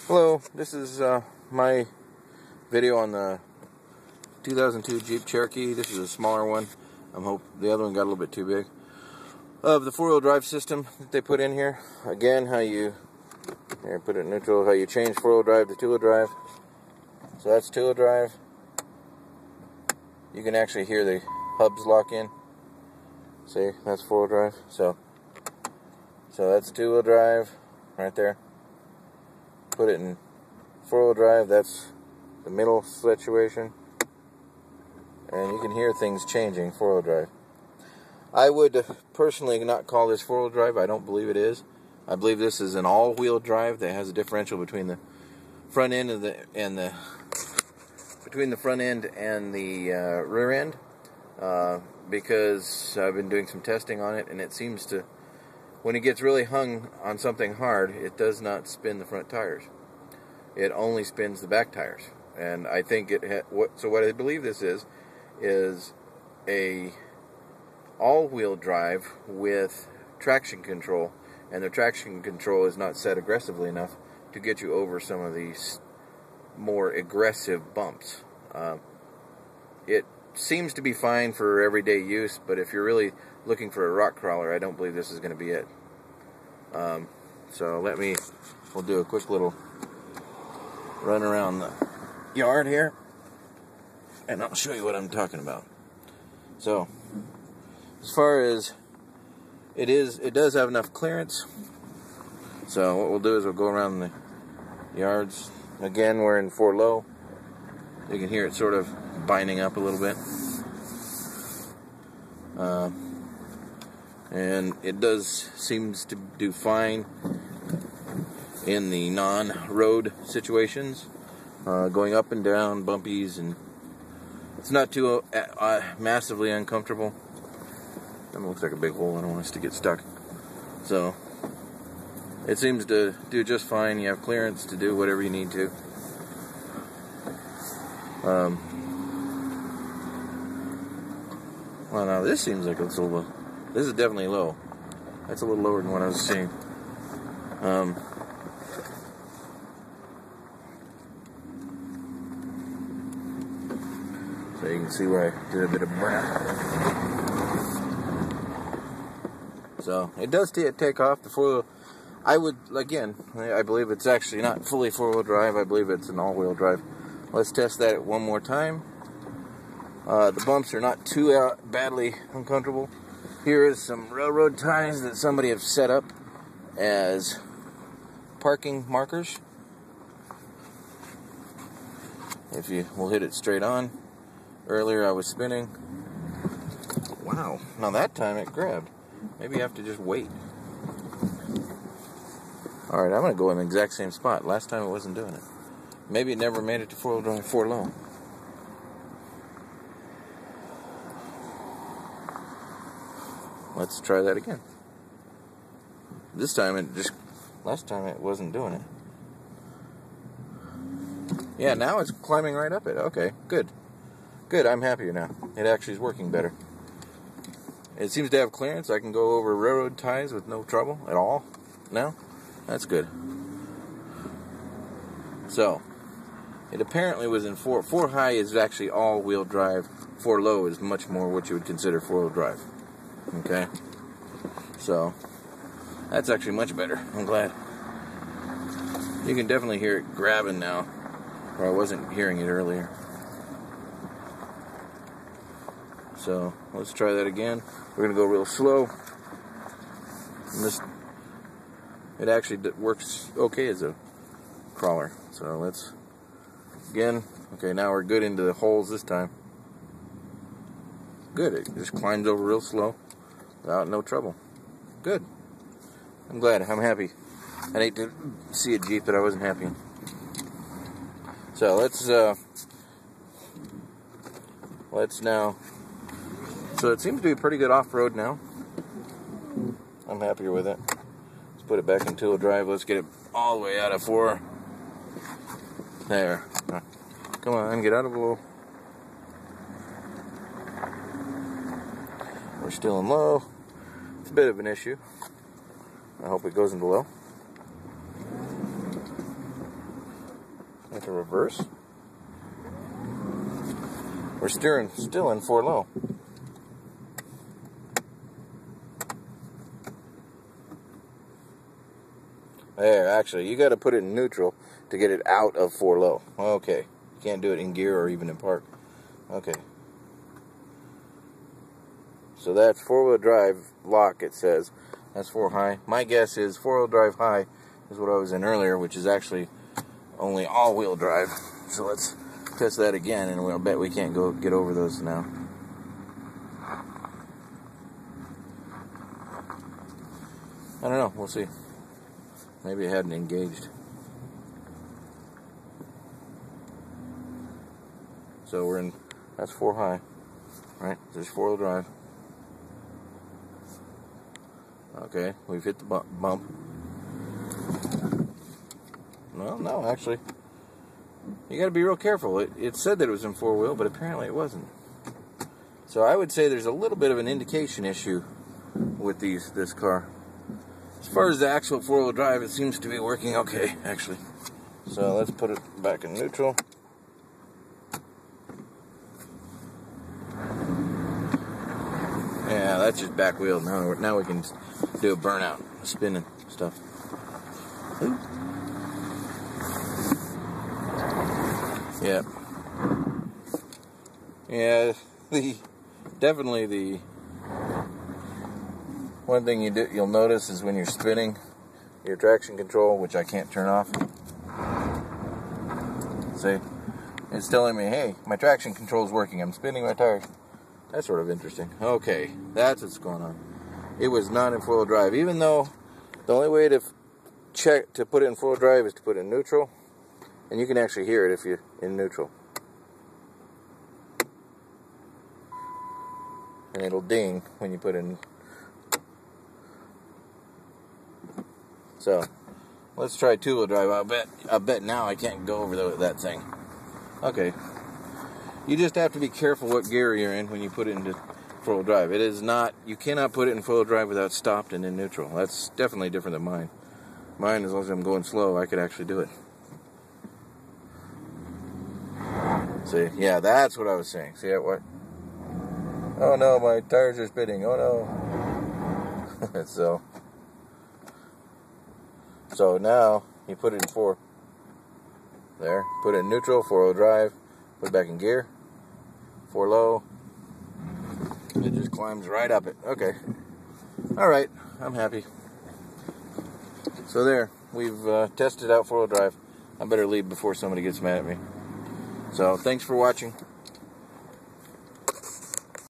Hello, this is my video on the 2002 Jeep Cherokee. This is a smaller one. The other one got a little bit too big. Of the four-wheel drive system that they put in here. Again, put it in neutral, how you change four-wheel drive to two-wheel drive. So that's two-wheel drive. You can actually hear the hubs lock in. See, that's four-wheel drive. So that's two-wheel drive right there. Put it in four-wheel drive, that's the middle situation. And you can hear things changing four-wheel drive. I would personally not call this four-wheel drive. I don't believe it is. I believe this is an all-wheel drive that has a differential between the front end and the rear end. Because I've been doing some testing on it, and it seems to, when it gets really hung on something hard, it does not spin the front tires. It only spins the back tires. And I think so what I believe this is a all-wheel drive with traction control, and the traction control is not set aggressively enough to get you over some of these more aggressive bumps. It seems to be fine for everyday use, but if you're really looking for a rock crawler, I don't believe this is going to be it. So we'll do a quick little run around the yard here, and I'll show you what I'm talking about. So, as far as it does have enough clearance. So what we'll do is we'll go around the yards. Again, we're in 4 low. You can hear it sort of binding up a little bit. And it seems to do fine in the non-road situations, going up and down, bumpies, and it's not too massively uncomfortable. That looks like a big hole. I don't want us to get stuck. So it seems to do just fine. You have clearance to do whatever you need to. Well, now this seems like it's a little. This is definitely low. That's a little lower than what I was seeing. So you can see where I did a bit of burnout. So it does take off the four-wheel. I believe it's actually not fully four-wheel drive. I believe it's an all-wheel drive. Let's test that one more time. The bumps are not too badly uncomfortable. Here is some railroad ties that somebody have set up as parking markers. We'll hit it straight on. Earlier I was spinning. Wow, now that time it grabbed. Maybe you have to just wait. Alright, I'm going to go in the exact same spot. Last time it wasn't doing it. Maybe it never made it to 4 low. Let's try that again. Last time it wasn't doing it. Yeah, now it's climbing right up it. Okay, good. Good, I'm happier now. It actually is working better. It seems to have clearance. I can go over railroad ties with no trouble at all now. That's good. So, it apparently was in 4. 4 high is actually all-wheel drive. 4 low is much more what you would consider 4-wheel drive. Okay? So, that's actually much better. I'm glad. You can definitely hear it grabbing now, where I wasn't hearing it earlier. So, let's try that again. We're going to go real slow. It actually works okay as a crawler. So let's, again, okay, now we're good into the holes this time. Good, it just climbs over real slow without no trouble. Good. I'm glad, I'm happy. I'd hate to see a Jeep that I wasn't happy in. So let's now, so it seems to be pretty good off-road now. I'm happier with it. Let's put it back in two-wheel drive. Let's get it all the way out of 4. There. Come on, get out of low. We're still in low. It's a bit of an issue. I hope it goes into low. With the reverse. We're steering still in 4 low. There, actually, you got to put it in neutral to get it out of 4 low. Okay. You can't do it in gear or even in park. Okay. So that's 4-wheel drive lock, it says. That's 4 high. My guess is 4-wheel drive high is what I was in earlier, which is actually only all-wheel drive. So let's test that again, and I'll bet we can't get over those now. I don't know. We'll see. Maybe it hadn't engaged. So we're in, that's 4 high, right? There's 4-wheel drive. Okay, we've hit the bump. No, actually. You gotta be real careful. It said that it was in 4-wheel, but apparently it wasn't. So I would say there's a little bit of an indication issue with this car. As far as the actual 4-wheel drive, it seems to be working okay, actually. So let's put it back in neutral. Yeah, that's just back wheel. Now we can do a burnout, spinning stuff. Ooh. Yeah. Yeah, definitely the one thing you'll notice is when you're spinning, your traction control, which I can't turn off. See, it's telling me, hey, my traction control is working. I'm spinning my tires. That's sort of interesting. Okay, that's what's going on. It was not in 4-wheel drive, even though the only way to check to put it in 4-wheel drive is to put it in neutral, and you can actually hear it if you're in neutral. And it'll ding when you put it in. So, let's try 2-wheel drive. I bet now I can't go over that thing. Okay. You just have to be careful what gear you're in when you put it into 4-wheel drive. It is not, you cannot put it in 4-wheel drive without stopped and in neutral. That's definitely different than mine. Mine, as long as I'm going slow, I could actually do it. See, yeah, that's what I was saying. See what? Oh no, my tires are spinning. Oh no. So now you put it in 4. There, put it in neutral, 4-wheel drive, put it back in gear, 4 low. It just climbs right up it. Okay. All right, I'm happy. So there, we've tested out 4-wheel drive. I better leave before somebody gets mad at me. So thanks for watching.